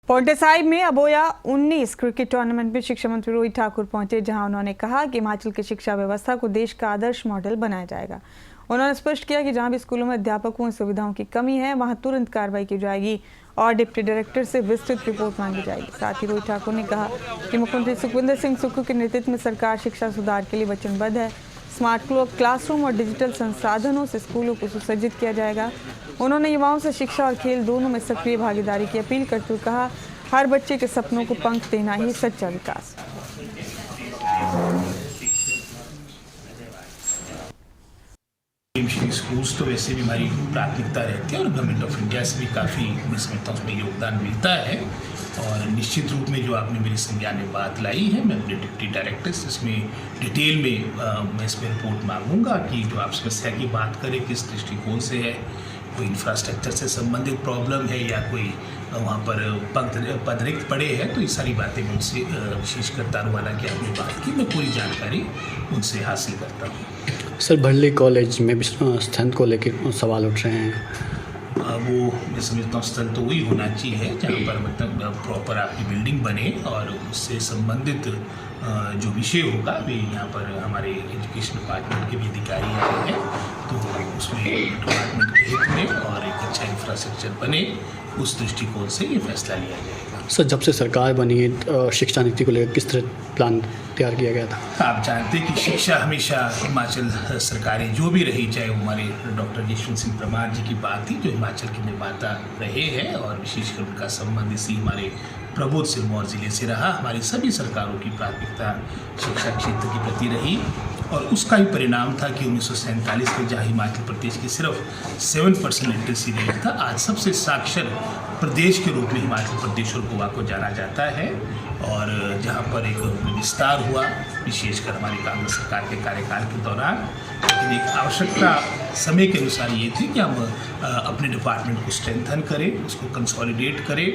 पांवटा साहिब में अबोया 19 cricket tournament में शिक्षा मंत्री रोहित ठाकुर पहुंचे, जहां उन्होंने कहा कि हिमाचल की शिक्षा व्यवस्था को देश का आदर्श मॉडल बनाया जाएगा। उन्होंने स्पष्ट किया कि जहां भी स्कूलों में अध्यापकों और सुविधाओं की कमी है, वहां तुरंत कार्रवाई की जाएगी और डिप्टी डायरेक्टर से विस्तृत रिपोर्ट मांगी जाएगी। साथ ही रोहित ठाकुर ने कहा कि मुख्यमंत्री सुखविंदर सिंह सुक्खू के नेतृत्व में सरकार शिक्षा सुधार के लिए वचनबद्ध है। स्मार्ट क्लासरूम और डिजिटल संसाधनों से स्कूलों को सुसज्जित किया जाएगा। उन्होंने युवाओं से शिक्षा और खेल दोनों में सक्रिय भागीदारी की अपील करते हुए कहा, हर बच्चे के सपनों को पंख देना ही सच्चा विकास। स्कूल्स तो वैसे भी हमारी प्राथमिकता रहती है और गवर्नमेंट ऑफ इंडिया से भी काफ़ी मैं समझता हूँ उसमें योगदान मिलता है। और निश्चित रूप में जो आपने मेरे संज्ञान में बात लाई है, मैं अपने डिप्टी डायरेक्टर से इसमें डिटेल में मैं इस पर रिपोर्ट मांगूंगा कि जो आप समस्या की बात करें किस दृष्टिकोण से है, कोई इंफ्रास्ट्रक्चर से संबंधित प्रॉब्लम है या कोई वहाँ पर पद रिक्त पड़े हैं, तो ये सारी बातें मैं उनसे विशेषकर दारूवाला की आपने बात की, मैं पूरी जानकारी उनसे हासिल करता हूँ। सर, भल्ली कॉलेज में भी स्थल को लेकर सवाल उठ रहे हैं। वो मैं समझता हूँ स्थल तो वही होना चाहिए जहाँ पर मतलब प्रॉपर आपकी बिल्डिंग बने और उससे संबंधित जो विषय होगा वे यहाँ पर हमारे एजुकेशन डिपार्टमेंट के भी अधिकारी आए हैं, तो उसमें डिपार्टमेंट के हित में और एक अच्छा इंफ्रास्ट्रक्चर बने, उस दृष्टिकोण से ये फैसला लिया जाएगा। सर, जब से सरकार बनी है शिक्षा नीति को लेकर किस तरह प्लान तैयार किया गया था? आप जानते हैं कि शिक्षा हमेशा हिमाचल सरकारें जो भी रही, चाहे हमारे डॉक्टर यशवंत सिंह परमार जी की बात थी जो हिमाचल के निर्माता रहे हैं और विशेषकर उनका संबंध इसी हमारे प्रबोध सिरमौर ज़िले से रहा। हमारी सभी सरकारों की प्राथमिकता शिक्षा क्षेत्र के प्रति रही और उसका ही परिणाम था कि 1947 में जहाँ हिमाचल प्रदेश की सिर्फ 7% लिटरेसी रेट था, आज सबसे साक्षर प्रदेश के रूप में हिमाचल प्रदेश और गोवा को जाना जाता है। और जहाँ पर एक विस्तार हुआ विशेषकर हमारी कांग्रेस सरकार के कार्यकाल के दौरान, लेकिन एक आवश्यकता समय के अनुसार ये थी कि हम अपने डिपार्टमेंट को स्ट्रेंथन करें, उसको कंसोलिडेट करें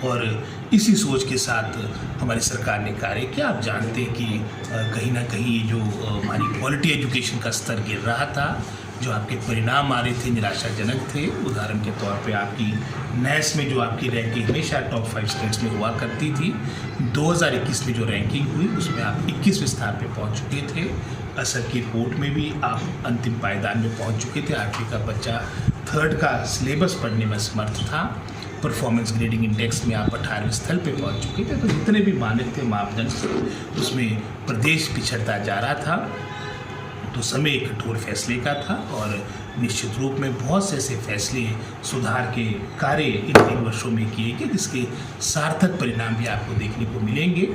और इसी सोच के साथ हमारी सरकार ने कार्य किया। आप जानते हैं कि कहीं ना कहीं जो हमारी क्वालिटी एजुकेशन का स्तर गिर रहा था, जो आपके परिणाम आ रहे थे निराशाजनक थे। उदाहरण के तौर पे आपकी नैस में जो आपकी रैंकिंग हमेशा टॉप 5 स्टेट्स में हुआ करती थी, 2021 में जो रैंकिंग हुई उसमें आप 21वें स्थान पे पहुंच चुके थे। असर की रिपोर्ट में भी आप अंतिम पायदान में पहुंच चुके थे। 8वीं का बच्चा 3rd का सिलेबस पढ़ने में समर्थ था। परफॉर्मेंस ग्रेडिंग इंडेक्स में आप 18वें स्थल पे पहुंच चुके थे। तो जितने भी मानक थे मापदंड उसमें प्रदेश पिछड़ता जा रहा था। तो समय एक कठोर फैसले का था और निश्चित रूप में बहुत से ऐसे फैसले सुधार के कार्य इन 3 वर्षों में किए गए जिसके सार्थक परिणाम भी आपको देखने को मिलेंगे।